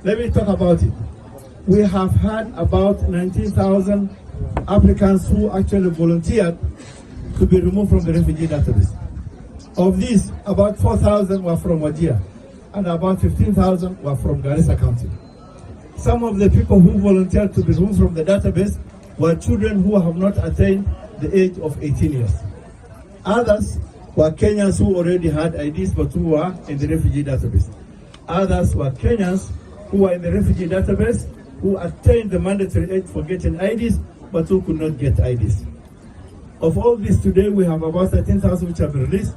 Let me talk about it. We have had about 19,000 applicants who actually volunteered to be removed from the refugee database. Of these, about 4,000 were from Wajir, and about 15,000 were from Garissa County. Some of the people who volunteered to be removed from the database were children who have not attained the age of 18 years. Others were Kenyans who already had IDs but who were in the refugee database. Others were Kenyans who were in the refugee database who attained the mandatory age for getting IDs but who could not get IDs. Of all this today, we have about 13,000 which have been released.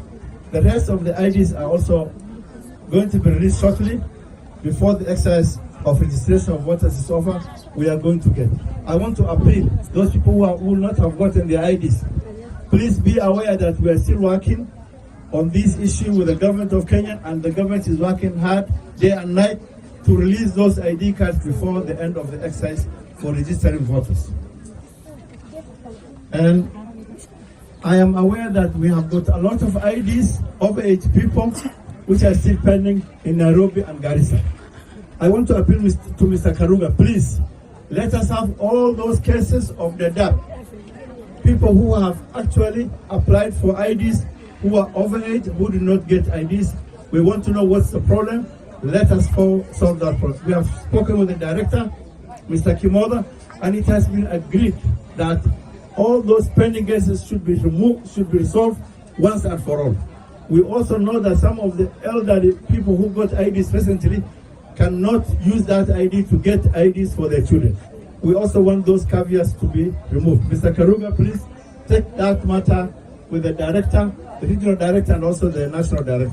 The rest of the IDs are also going to be released shortly. Before the exercise of registration of voters is over, we are going to get. I want to appeal those people who will not have gotten their IDs. Please be aware that we are still working on this issue with the government of Kenya, and the government is working hard day and night to release those ID cards before the end of the exercise for registering voters. And I am aware that we have got a lot of IDs, over 80 people, which are still pending in Nairobi and Garissa. I want to appeal to Mr. Karuga, please, let us have all those cases of the Daadab, people who have actually applied for IDs, who are overage, who do not get IDs. We want to know what's the problem. Let us solve that problem. We have spoken with the director, Mr. Kimoda, and it has been agreed that all those pending cases should be removed, should be resolved once and for all. We also know that some of the elderly people who got IDs recently cannot use that ID to get IDs for their children. We also want those caveats to be removed. Mr. Karuga, please take that matter with the director, the regional director, and also the national director.